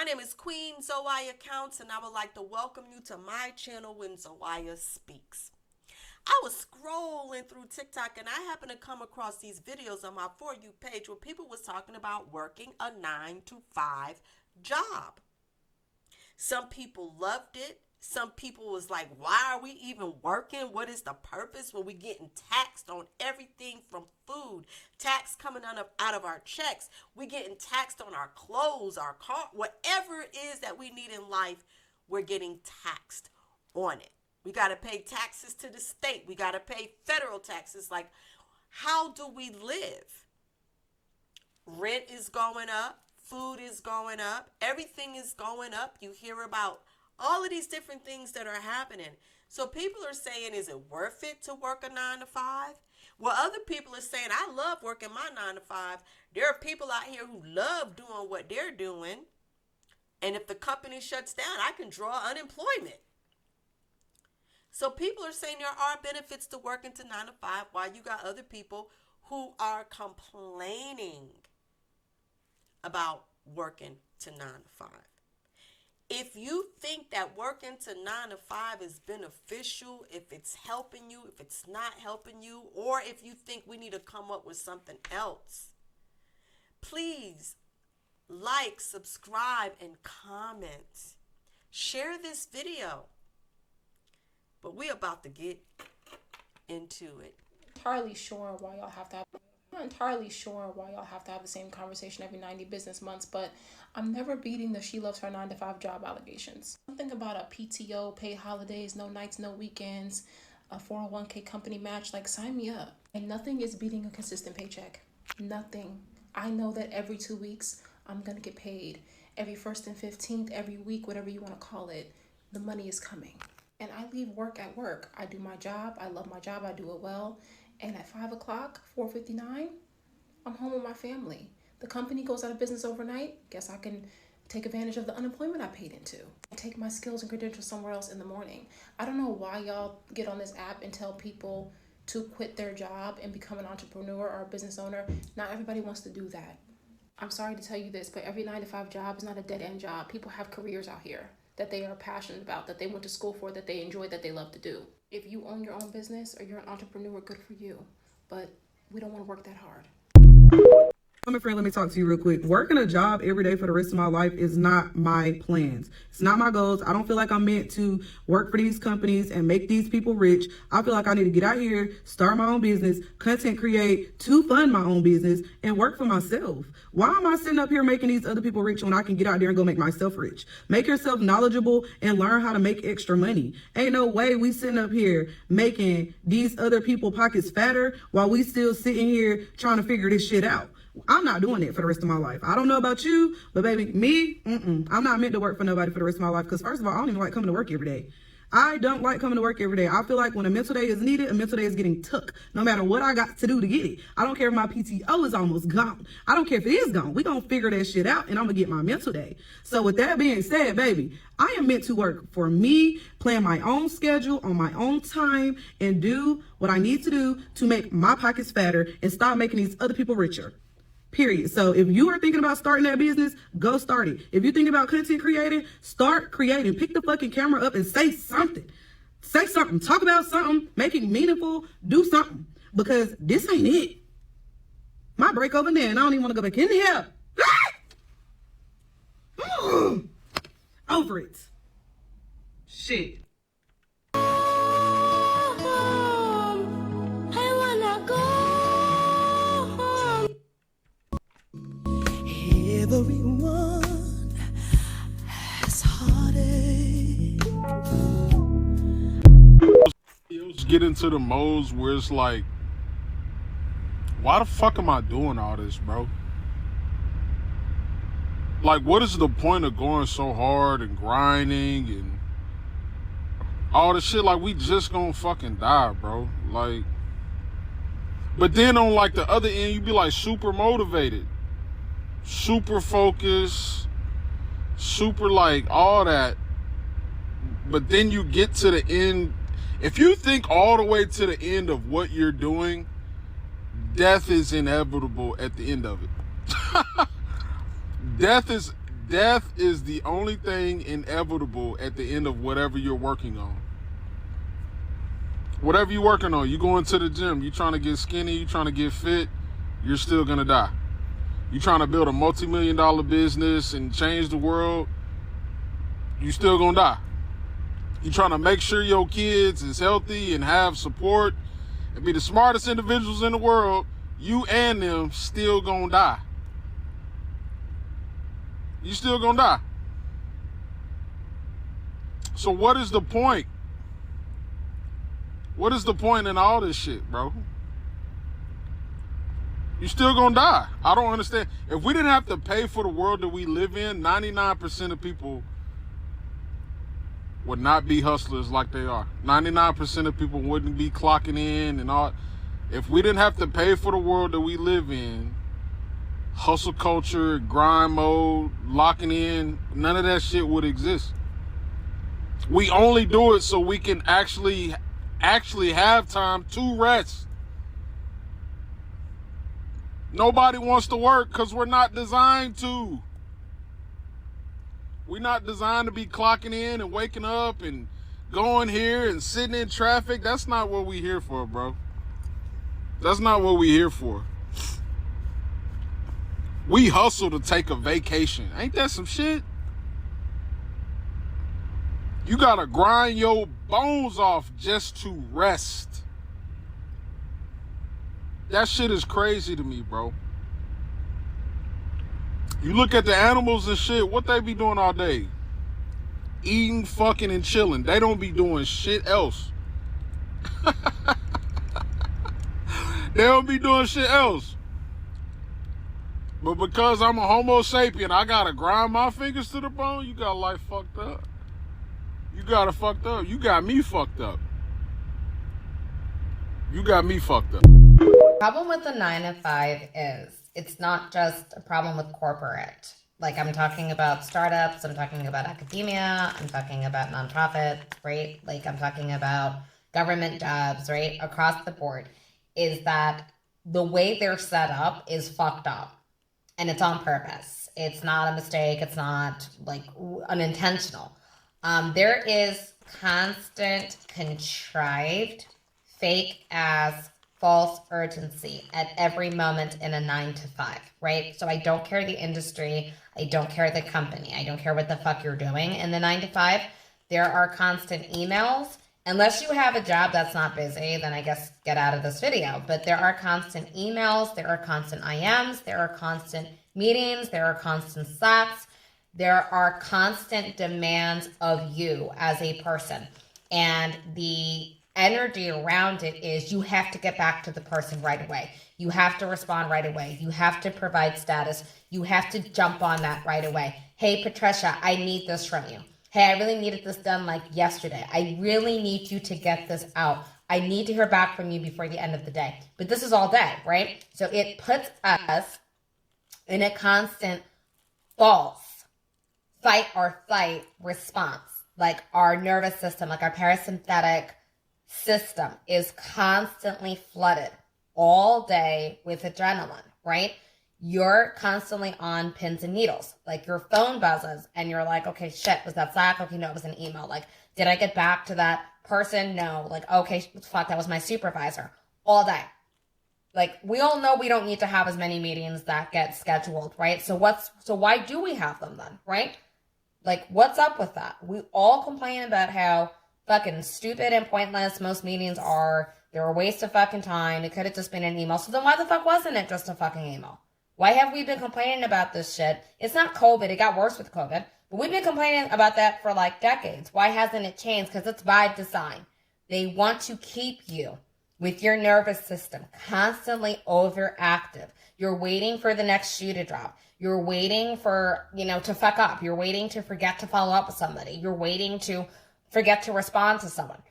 My name is Queen Zoaya Counts, and I would like to welcome you to my channel when Zoaya Speaks. I was scrolling through TikTok and I happened to come across these videos on my For You page where people was talking about working a 9 to 5 job. Some people loved it. Some people was like, why are we even working? What is the purpose when we getting taxed on everything from food, tax coming out of our checks, we getting taxed on our clothes, our car, whatever it is that we need in life, we're getting taxed on it. We got to pay taxes to the state. We got to pay federal taxes. Like, how do we live? Rent is going up. Food is going up. Everything is going up. You hear about all of these different things that are happening. So people are saying, is it worth it to work a 9 to 5? Well, other people are saying, I love working my 9 to 5. There are people out here who love doing what they're doing. And if the company shuts down, I can draw unemployment. So people are saying there are benefits to working to 9 to 5 while you got other people who are complaining about working to 9 to 5. If you think that working to 9 to 5 is beneficial, if it's helping you, if it's not helping you, or if you think we need to come up with something else, please like, subscribe, and comment. Share this video. But we're about to get into it. Entirely sure why y'all have to have I'm not entirely sure why y'all have to have the same conversation every 90 business months, but I'm never beating the she loves her 9 to 5 job allegations. Something about a PTO, paid holidays, no nights, no weekends, a 401k company match, like sign me up. And nothing is beating a consistent paycheck. Nothing. I know that every 2 weeks I'm going to get paid. Every 1st and 15th, every week, whatever you want to call it, the money is coming. And I leave work at work. I do my job. I love my job. I do it well. And at 5 o'clock, 4:59, I'm home with my family. The company goes out of business overnight. Guess I can take advantage of the unemployment I paid into. I take my skills and credentials somewhere else in the morning. I don't know why y'all get on this app and tell people to quit their job and become an entrepreneur or a business owner. Not everybody wants to do that. I'm sorry to tell you this, but every 9 to 5 job is not a dead-end job. People have careers out here that they are passionate about, that they went to school for, that they enjoy, that they love to do. If you own your own business or you're an entrepreneur, good for you. But we don't want to work that hard. My friend, let me talk to you real quick. Working a job every day for the rest of my life is not my plans. It's not my goals. I don't feel like I'm meant to work for these companies and make these people rich. I feel like I need to get out here, start my own business, content create to fund my own business and work for myself. Why am I sitting up here making these other people rich when I can get out there and go make myself rich? Make yourself knowledgeable and learn how to make extra money. Ain't no way we sitting up here making these other people pockets fatter while we still sitting here trying to figure this shit out. I'm not doing it for the rest of my life. I don't know about you, but baby, me, I'm not meant to work for nobody for the rest of my life. Because first of all, I don't even like coming to work every day. I don't like coming to work every day. I feel like when a mental day is needed, a mental day is getting took. No matter what I got to do to get it. I don't care if my PTO is almost gone. I don't care if it is gone. We're going to figure that shit out and I'm going to get my mental day. So with that being said, baby, I am meant to work for me, plan my own schedule on my own time, and do what I need to do to make my pockets fatter and stop making these other people richer. Period. So if you are thinking about starting that business, go start it. If you're thinking about content creating, start creating. Pick the fucking camera up and say something. Say something. Talk about something. Make it meaningful. Do something. Because this ain't it. My break over there and I don't even want to go back in here. Over it. Shit. Everyone has heartache. Get into the modes where it's like, why the fuck am I doing all this, bro? Like, what is the point of going so hard and grinding and all this shit? Like, we just gonna fucking die, bro. Like, but then on like the other end, you be like super motivated, super focused, super like all that. But then you get to the end. If you think all the way to the end of what you're doing, death is inevitable at the end of it. Death death is the only thing inevitable at the end of whatever you're working on. Whatever you're working on, you going to the gym, you trying to get skinny, you trying to get fit, you're still gonna die. You trying to build a multi-million-dollar business and change the world, you still gonna die. You trying to make sure your kids is healthy and have support and be the smartest individuals in the world, you and them still gonna die. You still gonna die. So what is the point? What is the point in all this shit, bro? You still gonna die. I don't understand. If we didn't have to pay for the world that we live in, 99% of people would not be hustlers like they are. 99% of people wouldn't be clocking in and all. If we didn't have to pay for the world that we live in, hustle culture, grind mode, locking in, none of that shit would exist. We only do it so we can actually have time to rest. Nobody wants to work because we're not designed to. We're not designed to be clocking in and waking up and going here and sitting in traffic. That's not what we're here for, bro. That's not what we're here for. We hustle to take a vacation. Ain't that some shit? You gotta grind your bones off just to rest. That shit is crazy to me, bro. You look at the animals and shit, what they be doing all day? Eating, fucking, and chilling. They don't be doing shit else. They don't be doing shit else. But because I'm a homo sapien, I gotta grind my fingers to the bone. You got life fucked up. You got it fucked up. You got me fucked up. You got me fucked up. Problem with the 9 to 5 is it's not just a problem with corporate. Like, I'm talking about startups, I'm talking about academia, I'm talking about nonprofits, right? Like, I'm talking about government jobs, right? Across the board, is that the way they're set up is fucked up. And it's on purpose. It's not a mistake. It's not like unintentional. There is constant, contrived, fake ass, false urgency at every moment in a 9 to 5, right? So I don't care the industry. I don't care the company. I don't care what the fuck you're doing in the 9 to 5. There are constant emails. Unless you have a job that's not busy, then I guess get out of this video. But there are constant emails. There are constant IMs. There are constant meetings. There are constant Slacks. There are constant demands of you as a person. And the energy around it is you have to get back to the person right away. You have to respond right away. You have to provide status. You have to jump on that right away. Hey, Patricia, I need this from you. Hey, I really needed this done like yesterday. I really need you to get this out. I need to hear back from you before the end of the day. But this is all day, right? So it puts us in a constant false fight or flight response. Like our nervous system, like our parasympathetic system is constantly flooded all day with adrenaline, right? You're constantly on pins and needles. Like your phone buzzes and you're like, okay, shit, was that Slack? Okay, no, it was an email. Like, did I get back to that person? No. Like, okay, fuck, that was my supervisor. All day. Like, we all know we don't need to have as many meetings that get scheduled, right? So why do we have them then, right? Like, what's up with that? We all complain about how fucking stupid and pointless most meetings are. They're a waste of fucking time. It could have just been an email. So then why the fuck wasn't it just a fucking email? Why have we been complaining about this shit? It's not COVID. It got worse with COVID. But we've been complaining about that for like decades. Why hasn't it changed? Because it's by design. They want to keep you with your nervous system constantly overactive. You're waiting for the next shoe to drop. You're waiting for, to fuck up. You're waiting to forget to follow up with somebody. You're waiting to forget to respond to someone,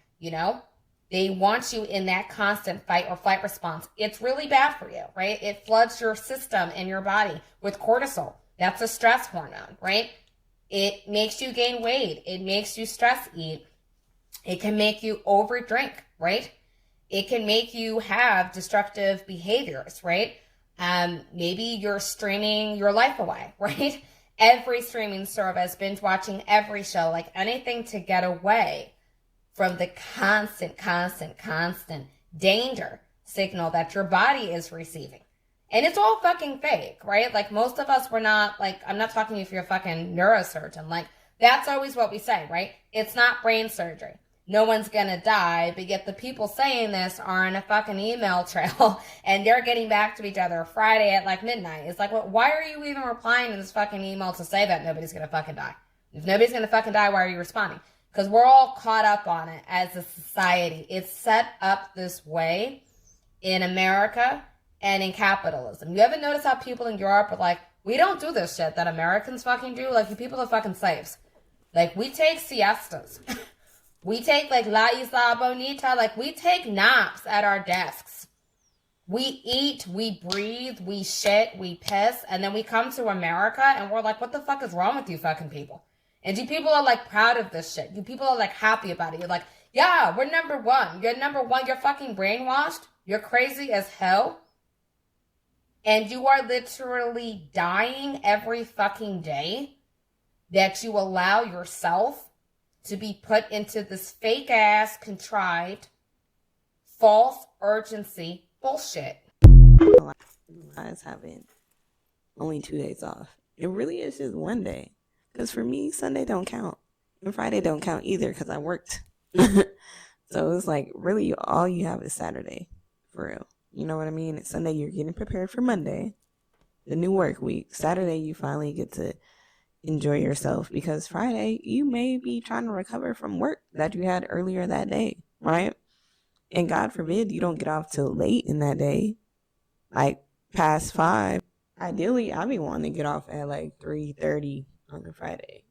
They want you in that constant fight or flight response. It's really bad for you, right? It floods your system and your body with cortisol. That's a stress hormone, right? It makes you gain weight. It makes you stress eat. It can make you overdrink, right? It can make you have destructive behaviors, right? Maybe you're straining your life away, right? every streaming service, binge watching every show, like anything to get away from the constant danger signal that your body is receiving. And it's all fucking fake, right? Like, most of us, we're not, like, I'm not talking if you're a fucking neurosurgeon. Like, that's always what we say, right? It's not brain surgery. No one's gonna die, but yet the people saying this are in a fucking email trail and they're getting back to each other Friday at like midnight. It's like, well, why are you even replying to this fucking email to say that nobody's gonna fucking die? If nobody's gonna fucking die, why are you responding? Because we're all caught up on it as a society. It's set up this way in America and in capitalism. You ever notice how people in Europe are like, we don't do this shit that Americans fucking do? Like, you people are fucking slaves. Like, we take siestas. We take, like, La Isla Bonita. Like, we take naps at our desks. We eat, we breathe, we shit, we piss, and then we come to America and we're like, what the fuck is wrong with you fucking people? And you people are, like, proud of this shit. You people are, like, happy about it. You're like, yeah, we're number one. You're number one. You're fucking brainwashed. You're crazy as hell. And you are literally dying every fucking day that you allow yourself to be put into this fake ass, contrived, false urgency bullshit. Guys having only 2 days off. It really is just one day. Because for me, Sunday don't count. And Friday don't count either because I worked. So it's like, really, all you have is Saturday. For real. You know what I mean? Sunday, you're getting prepared for Monday, the new work week. Saturday, you finally get to enjoy yourself because Friday, you may be trying to recover from work that you had earlier that day, right? And God forbid you don't get off till late in that day, like past 5. Ideally, I'd be wanting to get off at like 3:30 on a Friday.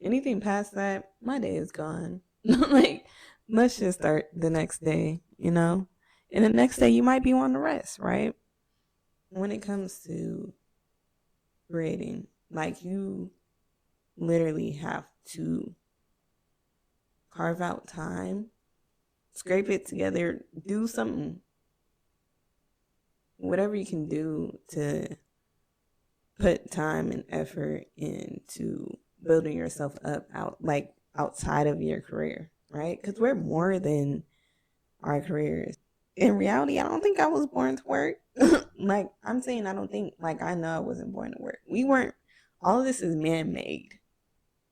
Anything past that, my day is gone. Like, let's just start the next day, you know? And the next day you might be wanting to rest, right? When it comes to creating, like, you literally have to carve out time, scrape it together, do something, whatever you can do to put time and effort into building yourself up outside of your career, right? Because we're more than our careers. In reality, I don't think I was born to work. Like, I'm saying I don't think, like, I know I wasn't born to work. We weren't. All of this is man-made.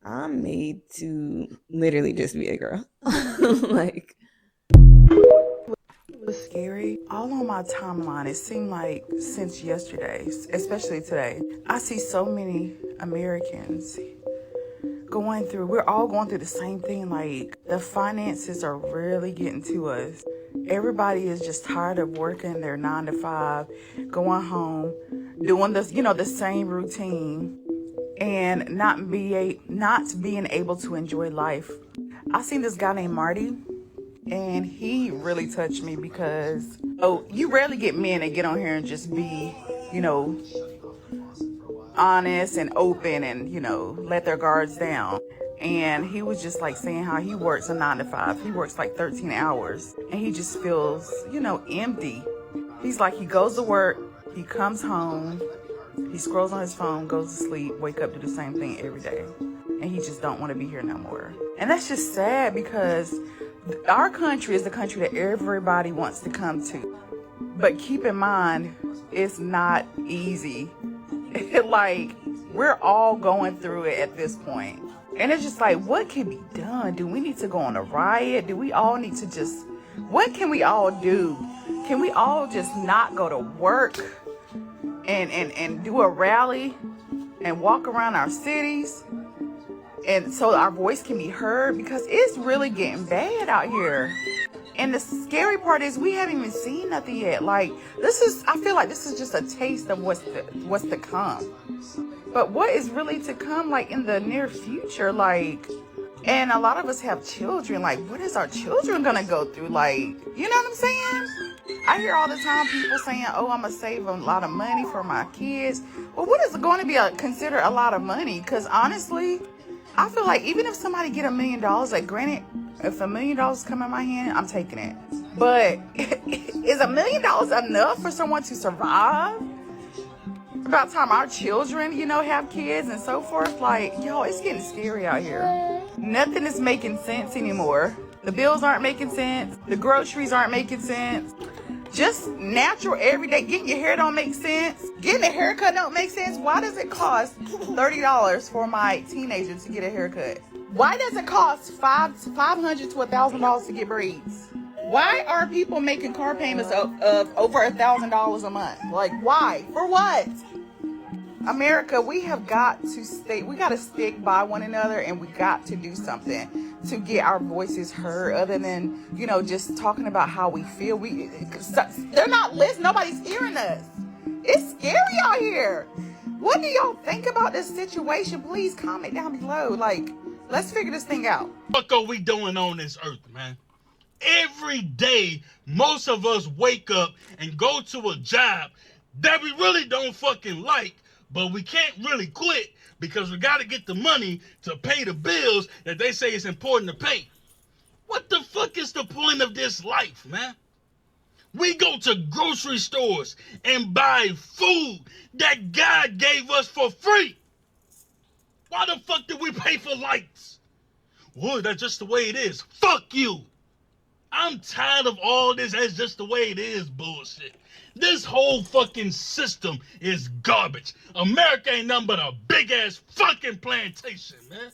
I'm made to literally just be a girl. Like, it was scary. All on my timeline, it seemed like since yesterday, especially today, I see so many Americans we're all going through the same thing. Like, the finances are really getting to us. Everybody is just tired of working their 9 to 5, going home, doing this, the same routine, and not being able to enjoy life. I seen this guy named Marty, and he really touched me because, you rarely get men that get on here and just be, honest and open and, let their guards down. And he was just like saying how he works a 9 to 5. He works like 13 hours and he just feels, empty. He's like, he goes to work, he comes home, he scrolls on his phone, goes to sleep, wake up, do the same thing every day. And he just don't want to be here no more. And that's just sad because our country is the country that everybody wants to come to. But keep in mind, it's not easy. Like, we're all going through it at this point. And it's just like, what can be done? Do we need to go on a riot? Do we all need to what can we all do? Can we all just not go to work and do a rally and walk around our cities? And so our voice can be heard, because it's really getting bad out here. And the scary part is we haven't even seen nothing yet. Like, I feel like this is just a taste of what's to come. But what is really to come, like, in the near future? Like, and a lot of us have children. Like, what is our children gonna go through? Like, you know what I'm saying? I hear all the time people saying, I'm gonna save a lot of money for my kids. Well, what is going to be considered a lot of money? Because honestly, I feel like even if somebody get $1 million, like, granted, if $1 million come in my hand, I'm taking it. But is $1 million enough for someone to survive? about time our children, you know, have kids and so forth. Like, yo, it's getting scary out here. Nothing is making sense anymore. The bills aren't making sense. The groceries aren't making sense. Just natural, everyday, getting your hair don't make sense. Getting a haircut don't make sense. Why does it cost $30 for my teenager to get a haircut? Why does it cost $500 to $1,000 to get braids? Why are people making car payments of over $1,000 a month? Like, why? For what? America, we have got to stick by one another, and we got to do something to get our voices heard, other than, you know, just talking about how we feel. They're not listening. Nobody's hearing us. It's scary out here. What do y'all think about this situation? Please comment down below. Like, let's figure this thing out. What are we doing on this earth, man? Every day, most of us wake up and go to a job that we really don't fucking like, but we can't really quit because we got to get the money to pay the bills that they say is important to pay. What the fuck is the point of this life, man? We go to grocery stores and buy food that God gave us for free. Why the fuck did we pay for lights? Well, that's just the way it is. Fuck you. I'm tired of all this "that's just the way it is" bullshit. This whole fucking system is garbage. America ain't nothing but a big ass fucking plantation, man.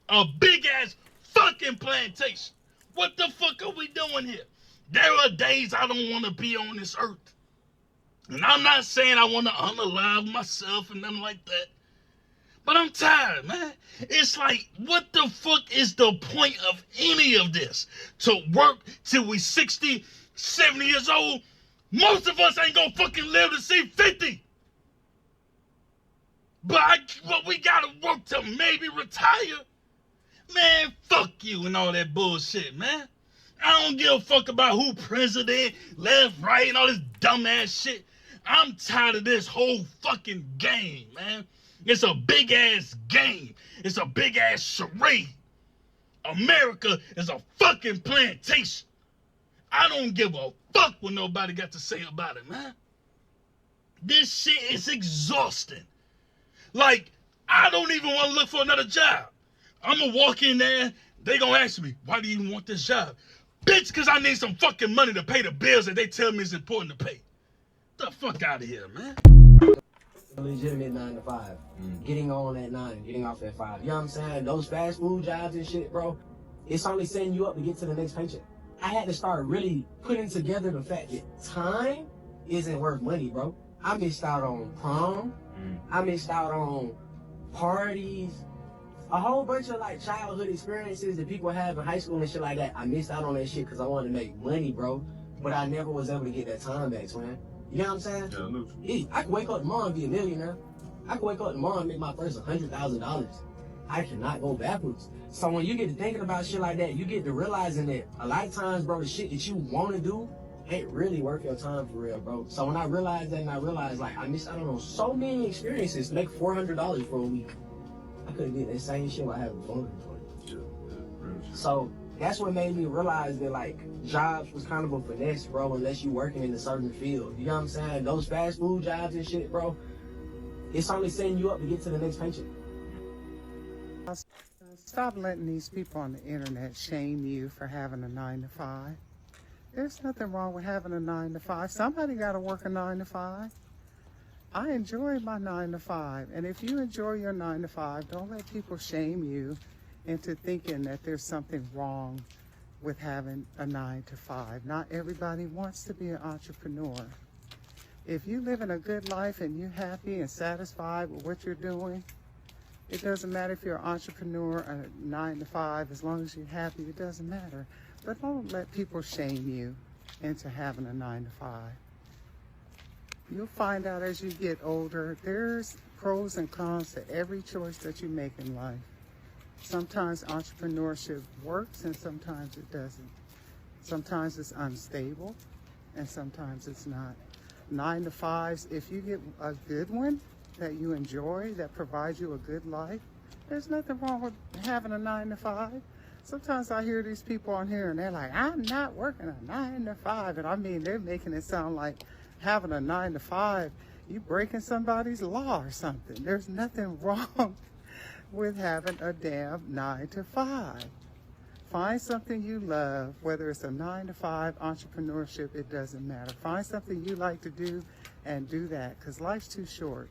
A big ass fucking plantation. What the fuck are we doing here? There are days I don't want to be on this earth. And I'm not saying I want to unalive myself and nothing like that. But I'm tired, man. It's like, what the fuck is the point of any of this? To work till we 60, 70 years old? Most of us ain't gonna fucking live to see 50. But we gotta work to maybe retire. Man, fuck you and all that bullshit, man. I don't give a fuck about who president, left, right, and all this dumbass shit. I'm tired of this whole fucking game, man. It's a big ass game. It's a big ass charade. America is a fucking plantation. I don't give a fuck what nobody got to say about it, man. This shit is exhausting. Like, I don't even want to look for another job. I'm gonna walk in there, they gonna ask me, why do you even want this job? Bitch, because I need some fucking money to pay the bills that they tell me is important to pay. Get the fuck out of here, man. A legitimate 9 to 5. Getting on at 9, getting off at 5. You know what I'm saying? Those fast food jobs and shit, bro, it's only setting you up to get to the next paycheck. I had to start really putting together the fact that time isn't worth money, bro. I missed out on prom. I missed out on parties. A whole bunch of like childhood experiences that people have in high school and shit like that. I missed out on that shit because I wanted to make money, bro. But I never was able to get that time back, man. You know what I'm saying? Yeah, I could wake up tomorrow and be a millionaire. I could wake up tomorrow and make my first $100,000. I cannot go backwards. So when you get to thinking about shit like that, you get to realizing that a lot of times, bro, the shit that you want to do ain't really worth your time for real, bro. So when I realized that, and I realized like I missed out on so many experiences to make $400 for a week, I could have did that same shit while having fun. So that's what made me realize that like jobs was kind of a finesse, bro, unless you working in a certain field. You know what I'm saying? Those fast food jobs and shit, bro, it's only setting you up to get to the next paycheck. Stop letting these people on the internet shame you for having a 9 to 5. There's nothing wrong with having a 9 to 5. Somebody got to work a 9 to 5. I enjoy my 9 to 5. And if you enjoy your 9 to 5, don't let people shame you into thinking that there's something wrong with having a 9 to 5. Not everybody wants to be an entrepreneur. If you live in a good life and you're happy and satisfied with what you're doing, it doesn't matter if you're an entrepreneur or a 9 to 5, as long as you're happy, it doesn't matter. But don't let people shame you into having a 9 to 5. You'll find out as you get older, there's pros and cons to every choice that you make in life. Sometimes entrepreneurship works and sometimes it doesn't. Sometimes it's unstable and sometimes it's not. 9 to 5s, if you get a good one that you enjoy, that provides you a good life, there's nothing wrong with having a 9 to 5. Sometimes I hear these people on here and they're like, I'm not working a 9 to 5. And I mean, they're making it sound like having a 9 to 5 You breaking somebody's law or something. There's nothing wrong with having a damn 9 to 5. Find something you love, whether it's a 9 to 5 entrepreneurship, it doesn't matter. Find something you like to do and do that, because life's too short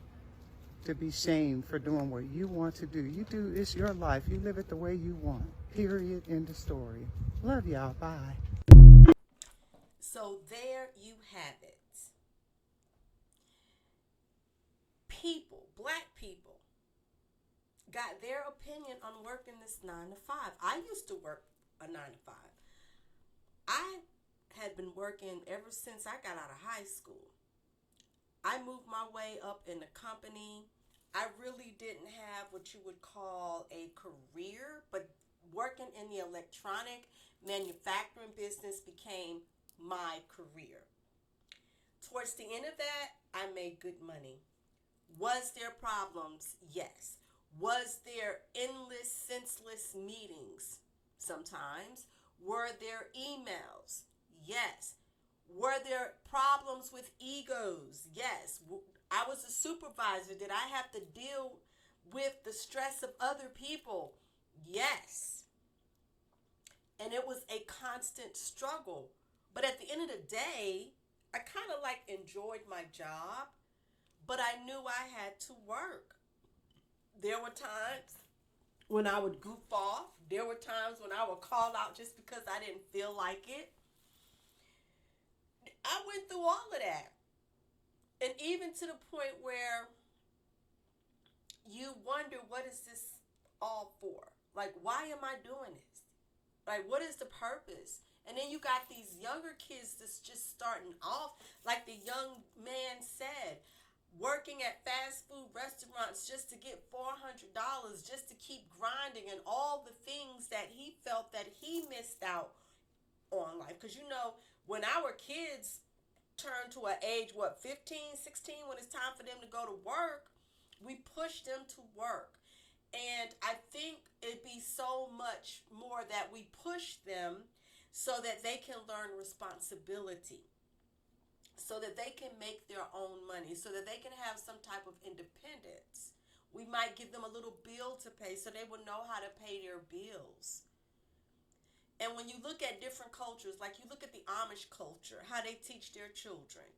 to be shamed for doing what you want to do. You do, it's your life. You live it the way you want. Period. End of story. Love y'all. Bye. So there you have it. People, black people, got their opinion on working this 9 to 5. I used to work a 9 to 5. I had been working ever since I got out of high school. I moved my way up in the company. I really didn't have what you would call a career, but working in the electronic manufacturing business became my career. Towards the end of that, I made good money. Was there problems? Yes. Was there endless, senseless meetings? Sometimes. Were there emails? Yes. Were there problems with egos? Yes. I was a supervisor. Did I have to deal with the stress of other people? Yes. And it was a constant struggle. But at the end of the day, I kind of like enjoyed my job, but I knew I had to work. There were times when I would goof off. There were times when I would call out just because I didn't feel like it. I went through all of that. And even to the point where you wonder, what is this all for? Like, why am I doing this? Like, what is the purpose? And then you got these younger kids that's just starting off, like the young man said, working at fast food restaurants just to get $400, just to keep grinding, and all the things that he felt that he missed out on life. Because, you know, when our kids turn to an age, 15, 16, when it's time for them to go to work, we push them to work. And I think it'd be so much more that we push them so that they can learn responsibility, so that they can make their own money, so that they can have some type of independence. We might give them a little bill to pay so they will know how to pay their bills. And when you look at different cultures, like you look at the Amish culture, how they teach their children,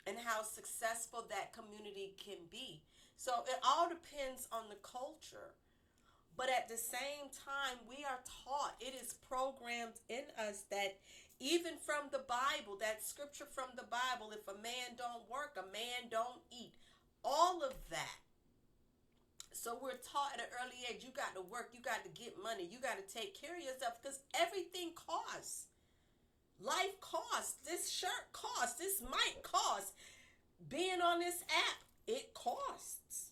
and how successful that community can be. So it all depends on the culture. But at the same time, we are taught, it is programmed in us that even from the Bible, that scripture from the Bible, if a man don't work, a man don't eat. All of that. So we're taught at an early age, you got to work, you got to get money, you got to take care of yourself, because everything costs. Life costs. This shirt costs. This mic costs. Being on this app, it costs.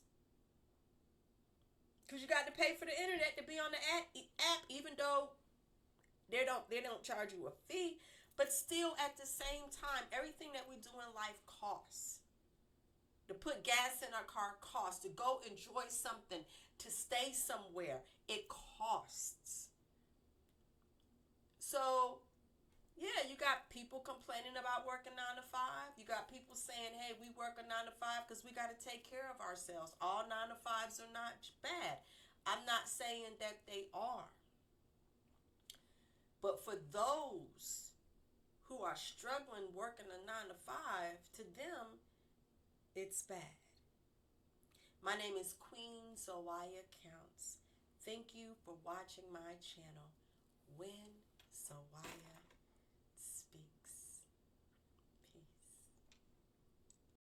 Because you got to pay for the internet to be on the app, even though they don't charge you a fee. But still, at the same time, everything that we do in life costs. To put gas in our car costs. To go enjoy something, to stay somewhere, it costs. So, yeah, you got people complaining about working 9 to 5. You got people saying, hey, we work a 9 to 5 because we got to take care of ourselves. All 9 to 5s are not bad. I'm not saying that they are. But for those who are struggling working a 9 to 5, to them, it's bad. My name is Queen Zawaya Counts. Thank you for watching my channel.